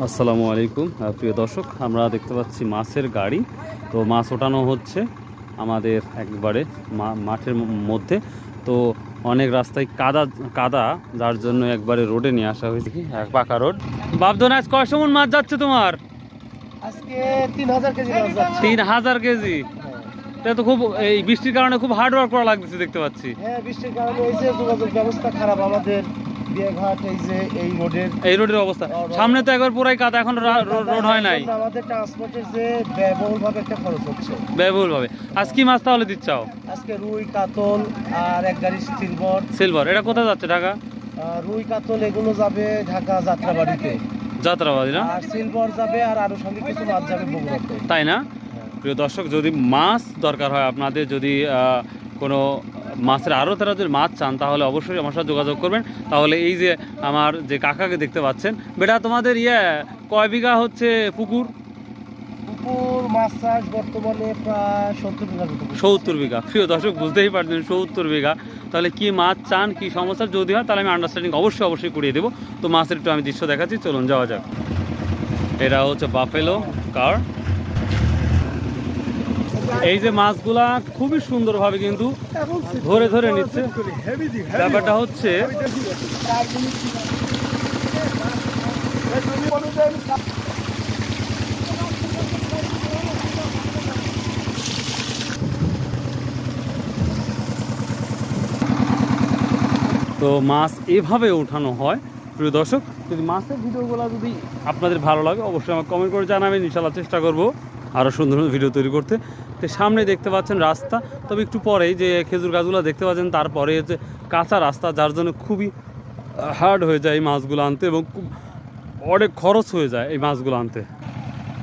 আসসালামু আলাইকুম প্রিয় দর্শক, আমরা দেখতে পাচ্ছি মাছের গাড়ি। তো মাছ ওঠানো হচ্ছে আমাদের একবারে মাঠের মধ্যে। তো অনেক রাস্তায় কাদা কাদা যার জন্য একবারে রোডে নিয়ে আসা হয়েছে, কি এক পাকা রোড। বাবদন, আজ কয় সমন মাছ যাচ্ছে তোমার? আজকে 3000 কেজি মাছ যাচ্ছে। 3000 কেজি? তাই তো খুব, এই বৃষ্টির কারণে খুব হার্ড ওয়ার্ক করা লাগতেছে দেখতে পাচ্ছি। হ্যাঁ, বৃষ্টির কারণে এই যে যোগাযোগ ব্যবস্থা খারাপ আমাদের বিয়েঘাট, এই যে এই রোডের অবস্থা সামনে তো একবার পুরাই কাদা, এখন রোড হয় নাই। আমাদের ট্রান্সপোর্টের যে ব্যয়বহুলভাবে একটা খরচ হচ্ছে। ব্যয়বহুল ভাবে। আজ কি মাছ তাহলে দিচ্ছাও? আজকে রুই, কাতল আর এক গাড়ি সিলভার। এটা কোথায় যাচ্ছে? ঢাকা? রুই, কাতল এগুলো যাবে ঢাকা যাত্রাবাড়িতে। যাত্রাবাড়ি না? আর সিলভার যাবে আর আরো সঙ্গে কিছু মাছ যাবে বগুড়াতে। তাই না? প্রিয় দর্শক, যদি মাছ দরকার হয় আপনাদের, যদি কোনো মাছের আরও তারা যদি মাছ চান, তাহলে অবশ্যই আমার সাথে যোগাযোগ করবেন। তাহলে এই যে আমার যে কাকাকে দেখতে পাচ্ছেন, বেটা তোমাদের কয় বিঘা হচ্ছে পুকুর? পুকুর মাছ চাষ বর্তমানে প্রায় 70 বিঘা। 70 বিঘা। প্রিয় দর্শক, বুঝতেই পারছেন 70 বিঘা। তাহলে কি মাছ চান, কি সমস্যা যদি হয়, তাহলে আমি আন্ডারস্ট্যান্ডিং অবশ্যই করিয়ে দেবো। তো মাছের একটু আমি দৃশ্য দেখাচ্ছি, চলুন যাওয়া যাক। এটা হচ্ছে বাফেলো কার। এই যে মাছগুলা খুবই সুন্দরভাবে কিন্তু ধরে ধরে নিচ্ছে। ব্যাপারটা হচ্ছে তো মাছ এভাবে ওঠানো হয়। প্রিয় দর্শক, যদি মাছের ভিডিওগুলো যদি আপনাদের ভালো লাগে, অবশ্যই আমাকে কমেন্ট করে জানাবেন। ইনশাআল্লাহ চেষ্টা করব আরও সুন্দর সুন্দর ভিডিও তৈরি করতে। তো সামনে দেখতে পাচ্ছেন রাস্তা, তবে একটু পরেই যে খেজুর গাছগুলো দেখতে পাচ্ছেন, তারপরে হচ্ছে কাঁচা রাস্তা, যার জন্য খুবই হার্ড হয়ে যায় এই মাছগুলো আনতে, এবং খুব অনেক খরচ হয়ে যায় এই মাছগুলো আনতে।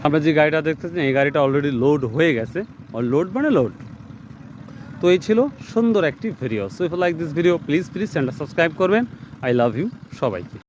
আমরা যে গাড়িটা দেখতেছেন, এই গাড়িটা অলরেডি লোড হয়ে গেছে। লোড মানে লোড। তো এই ছিল সুন্দর একটি video. So if you like this video, please চ্যানেলটা সাবস্ক্রাইব করবেন। আই লাভ ইউ সবাইকে।